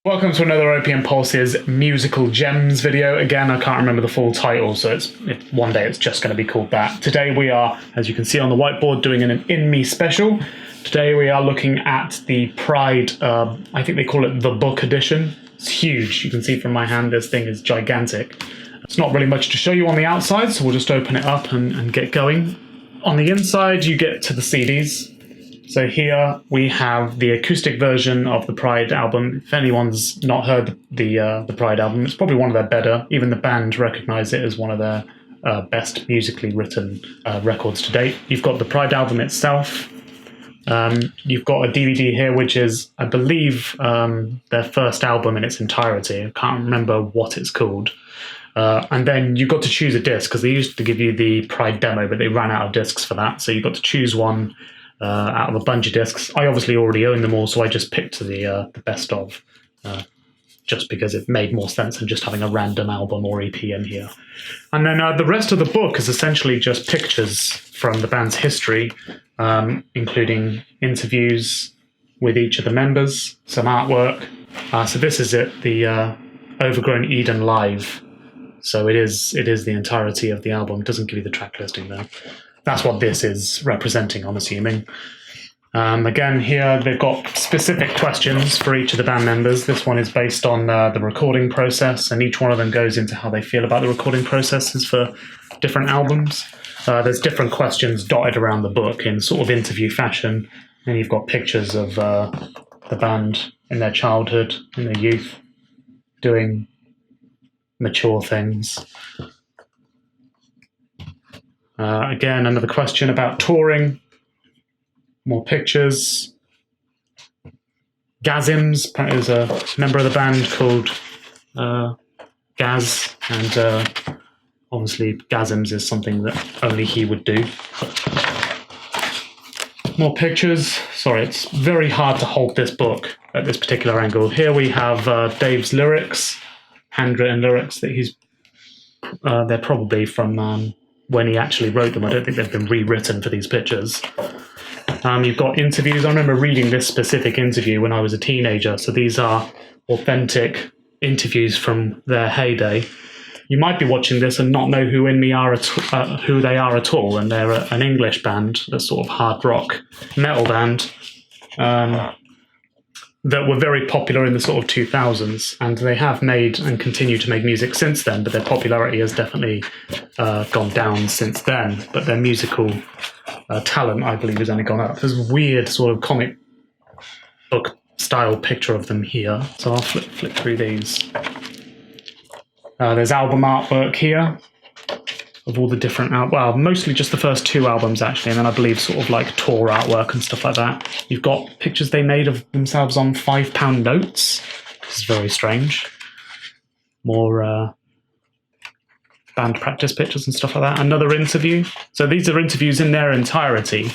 Welcome to another Opium Pulse's musical gems video. Again, I can't remember the full title, so one day it's just going to be called that. Today we are, as you can see on the whiteboard, doing an InMe special. Today we are looking at the Pride, I think they call it the book edition. It's huge. You can see from my hand, this thing is gigantic. It's not really much to show you on the outside, so we'll just open it up and get going. On the inside, you get to the CDs. So here we have the acoustic version of the Pride album. If anyone's not heard the Pride album, it's probably one of their better. Even the band recognise it as one of their best musically written records to date. You've got the Pride album itself. You've got a DVD here, which is, I believe, their first album in its entirety. I can't remember what it's called. And then you got to choose a disc, because they used to give you the Pride demo, but they ran out of discs for that. So you got to choose one out of a bunch of discs. I obviously already own them all, so I just picked the best of, just because it made more sense than just having a random album or EP in here. And then the rest of the book is essentially just pictures from the band's history, including interviews with each of the members, some artwork. So this is it, the Overgrown Eden Live. So it is the entirety of the album. It doesn't give you the track listing there. That's what this is representing, I'm assuming. Again, here they've got specific questions for each of the band members. This one is based on the recording process, and each one of them goes into how they feel about the recording processes for different albums. There's different questions dotted around the book in sort of interview fashion, and you've got pictures of the band in their childhood, in their youth, doing mature things. Again, another question about touring. More pictures. Gazims is a member of the band called Gaz, and obviously Gazims is something that only he would do. More pictures. Sorry, it's very hard to hold this book at this particular angle. Here we have Dave's lyrics, handwritten lyrics that they're probably from when he actually wrote them. I don't think they've been rewritten for these pictures. You've got interviews. I remember reading this specific interview when I was a teenager, so these are authentic interviews from their heyday. You might be watching this and not know who InMe are who they are at all, and they're an English band, a sort of hard rock metal band that were very popular in the sort of 2000s, and they have made and continue to make music since then, but their popularity has definitely gone down since then. But their musical talent, I believe, has only gone up. There's a weird sort of comic book style picture of them here, so I'll flip through these. There's album artwork here of all the different well, mostly just the first two albums actually, and then I believe sort of like tour artwork and stuff like that. You've got pictures they made of themselves on £5 notes. This is very strange. More band practice pictures and stuff like that. Another interview. So these are interviews in their entirety.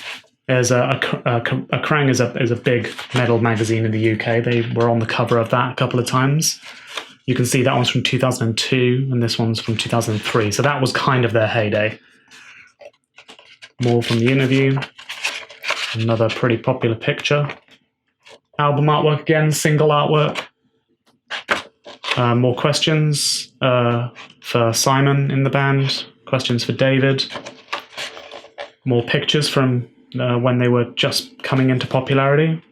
There's a Krang is a big metal magazine in the UK. They were on the cover of that a couple of times. You can see that one's from 2002 and this one's from 2003. So that was kind of their heyday. More from the interview. Another pretty popular picture. Album artwork again, single artwork. More questions for Simon in the band. Questions for David. More pictures from when they were just coming into popularity.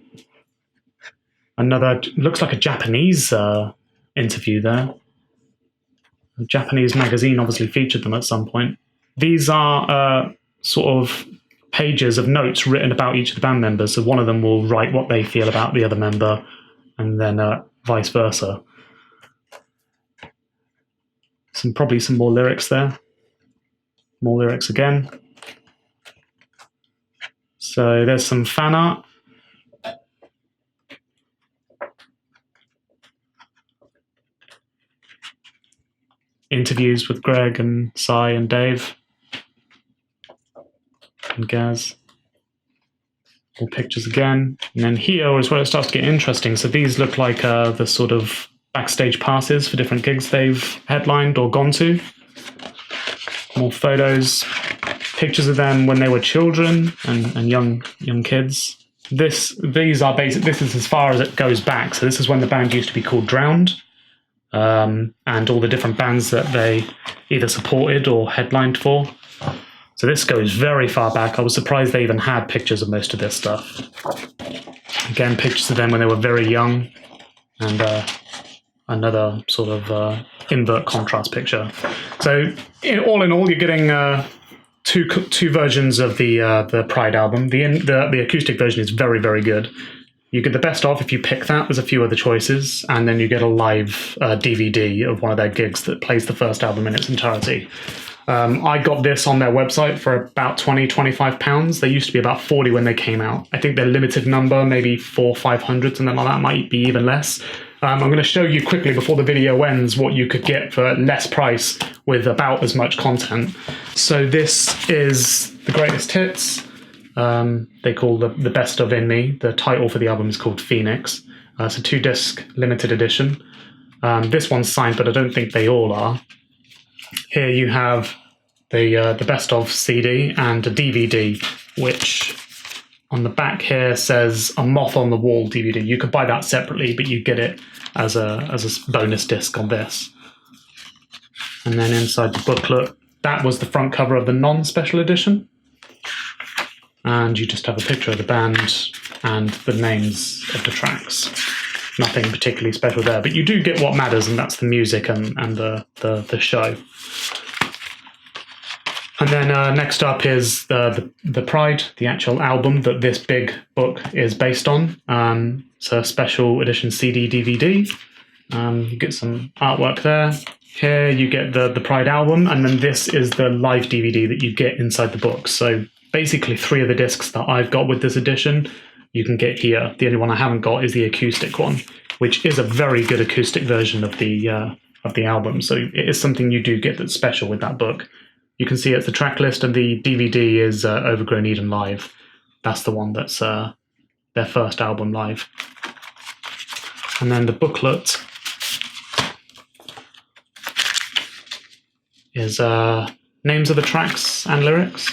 Another, looks like a Japanese interview there. A Japanese magazine obviously featured them at some point. These are sort of pages of notes written about each of the band members. So one of them will write what they feel about the other member, and then vice versa. Probably some more lyrics there. More lyrics again. So there's some fan art. Interviews with Greg and Cy and Dave and Gaz. More pictures again. And then here is where it starts to get interesting. So these look like the sort of backstage passes for different gigs they've headlined or gone to. More photos. Pictures of them when they were children and young kids. These are basic. This is as far as it goes back. So this is when the band used to be called Drowned, and all the different bands that they either supported or headlined for. So this goes very far back. I was surprised they even had pictures of most of this stuff. Again, pictures of them when they were very young, and another sort of invert contrast picture. So all in all, you're getting two versions of the Pride album. The acoustic version is very, very good. You get the best of if you pick that. There's a few other choices, and then you get a live DVD of one of their gigs that plays the first album in its entirety. I got this on their website for about £20-25. They used to be about 40 when they came out. I think their limited number, maybe 400-500, something like that, might be even less. I'm going to show you quickly before the video ends what you could get for less price with about as much content. So this is the greatest hits. They call the best of InMe. The title for the album is called Phoenix. It's a 2-disc limited edition. This one's signed, but I don't think they all are. Here you have the best of CD and a DVD, which on the back here says a Moth on the Wall DVD. You could buy that separately, but you get it as a bonus disc on this. And then inside the booklet, that was the front cover of the non-special edition. And you just have a picture of the band and the names of the tracks. Nothing particularly special there, but you do get what matters, and that's the music and the show. And then next up is the Pride, the actual album that this big book is based on. It's a special edition CD DVD. You get some artwork there. Here you get the Pride album, and then this is the live DVD that you get inside the book. So basically 3 of the discs that I've got with this edition you can get here. The only one I haven't got is the acoustic one, which is a very good acoustic version of the album. So it is something you do get that's special with that book. You can see it's the track list, and the DVD is Overgrown Eden Live. That's the one that's their first album live. And then the booklet is names of the tracks and lyrics.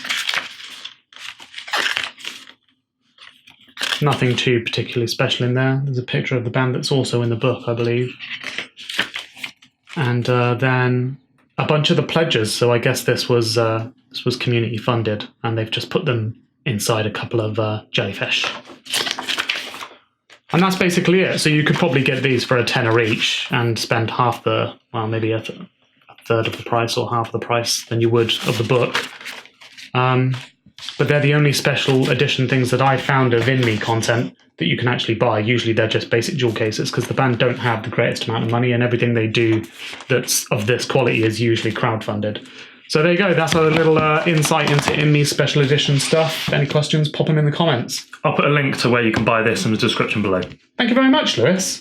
Nothing too particularly special in there. There's a picture of the band that's also in the book, I believe. And then a bunch of the pledges. So I guess this was community funded, and they've just put them inside a couple of jellyfish. And that's basically it. So you could probably get these for £10 each and spend half the, well, maybe a third of the price or half the price than you would of the book. But they're the only special edition things that I found of InMe content that you can actually buy. Usually they're just basic jewel cases because the band don't have the greatest amount of money, and everything they do that's of this quality is usually crowdfunded. So there you go. That's a little insight into InMe special edition stuff. Any questions, pop them in the comments. I'll put a link to where you can buy this in the description below. Thank you very much, Lewis.